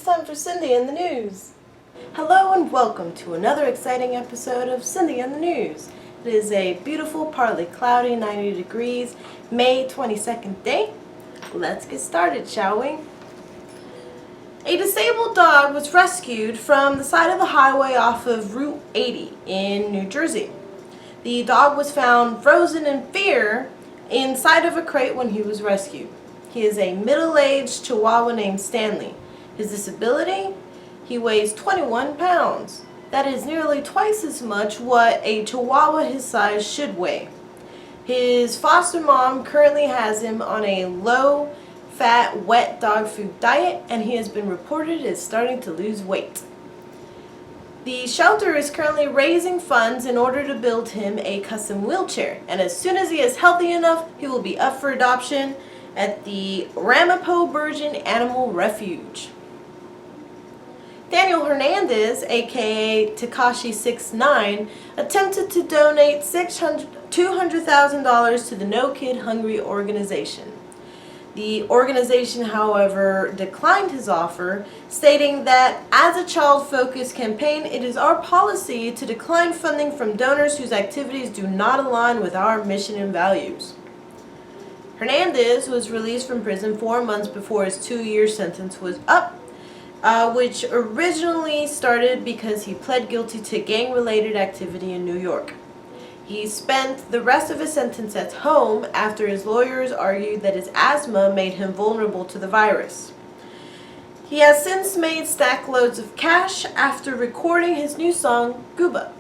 time for Cindy and the News. Hello and welcome to another exciting episode of Cindy and the News. It is a beautiful, partly cloudy, 90 degrees, May 22nd day. Let's get started, shall we? A disabled dog was rescued from the side of the highway off of Route 80 in New Jersey. The dog was found frozen in fear inside of a crate when he was rescued. He is a middle-aged Chihuahua named Stanley. His disability? He weighs 21 pounds. That is nearly twice as much what a Chihuahua his size should weigh. His foster mom currently has him on a low-fat, wet dog food diet, and he has been reported as starting to lose weight. The shelter is currently raising funds in order to build him a custom wheelchair, and as soon as he is healthy enough, he will be up for adoption at the Ramapo Virgin Animal Refuge. Daniel Hernandez, aka Tekashi 6ix9ine, attempted to donate $200,000 to the No Kid Hungry organization. The organization, however, declined his offer, stating that as a child-focused campaign, it is our policy to decline funding from donors whose activities do not align with our mission and values. Hernandez was released from prison 4 months before his 2-year sentence was up, which originally started because he pled guilty to gang-related activity in New York. He spent the rest of his sentence at home after his lawyers argued that his asthma made him vulnerable to the virus. He has since made stack loads of cash after recording his new song, Gooba.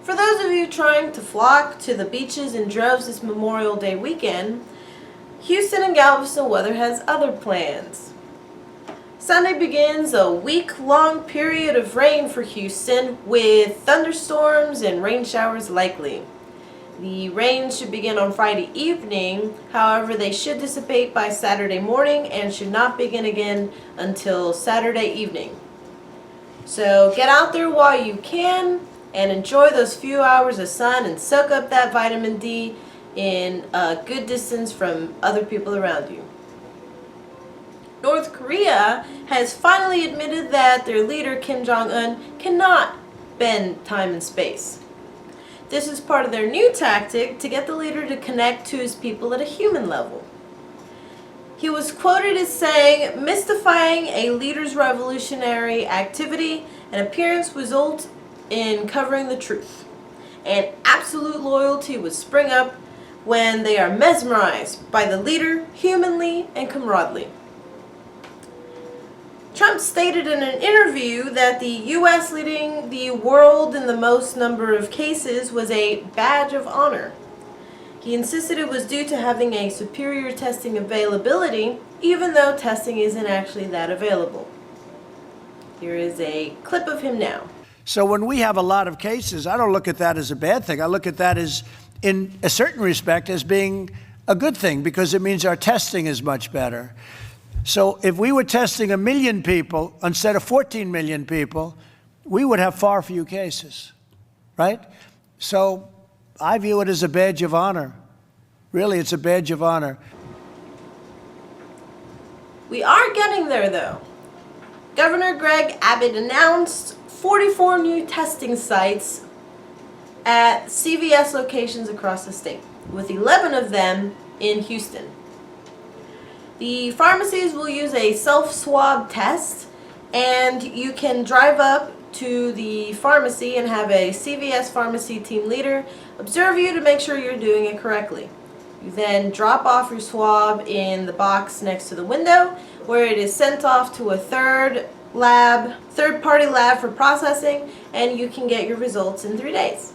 For those of you trying to flock to the beaches in droves this Memorial Day weekend, Houston and Galveston weather has other plans. Sunday begins a week-long period of rain for Houston, with thunderstorms and rain showers likely. The rain should begin on Friday evening, however they should dissipate by Saturday morning and should not begin again until Saturday evening. So get out there while you can and enjoy those few hours of sun and soak up that vitamin D in a good distance from other people around you. North Korea has finally admitted that their leader Kim Jong-Un cannot bend time and space. This is part of their new tactic to get the leader to connect to his people at a human level. He was quoted as saying, "Mystifying a leader's revolutionary activity and appearance result in covering the truth. And absolute loyalty would spring up when they are mesmerized by the leader humanly and camaraderie." Trump stated in an interview that the U.S. leading the world in the most number of cases was a badge of honor. He insisted it was due to having a superior testing availability, even though testing isn't actually that available. Here is a clip of him now. So when we have a lot of cases, I don't look at that as a bad thing. I look at that as, in a certain respect, as being a good thing, because it means our testing is much better. So if we were testing 1 million people instead of 14 million people, we would have far fewer cases, right? So I view it as a badge of honor. Really, it's a badge of honor. We are getting there, though. Governor Greg Abbott announced 44 new testing sites at CVS locations across the state, with 11 of them in Houston. The pharmacies will use a self-swab test, and you can drive up to the pharmacy and have a CVS pharmacy team leader observe you to make sure you're doing it correctly. You then drop off your swab in the box next to the window, where it is sent off to a third-party lab for processing, and you can get your results in 3 days.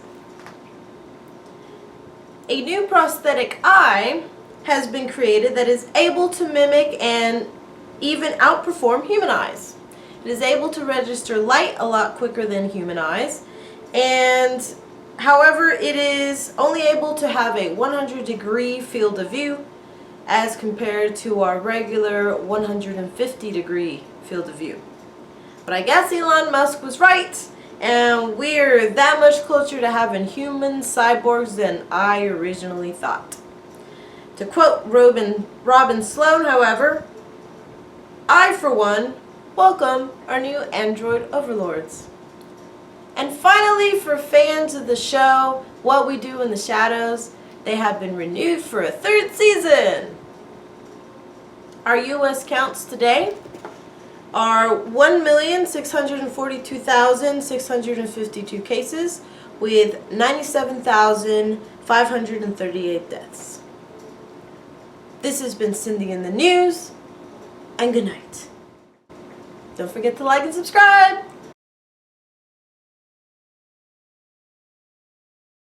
A new prosthetic eye has been created that is able to mimic and even outperform human eyes. It is able to register light a lot quicker than human eyes, and however it is only able to have a 100-degree field of view as compared to our regular 150-degree field of view. But I guess Elon Musk was right, and we're that much closer to having human cyborgs than I originally thought. To quote Robin Sloan, however, I, for one, Welcome, our new Android overlords. And finally, for fans of the show, What We Do in the Shadows, they have been renewed for a 3rd season. Our U.S. counts today are 1,642,652 cases with 97,538 deaths. This has been Cindy in the News, and good night. Don't forget to like and subscribe.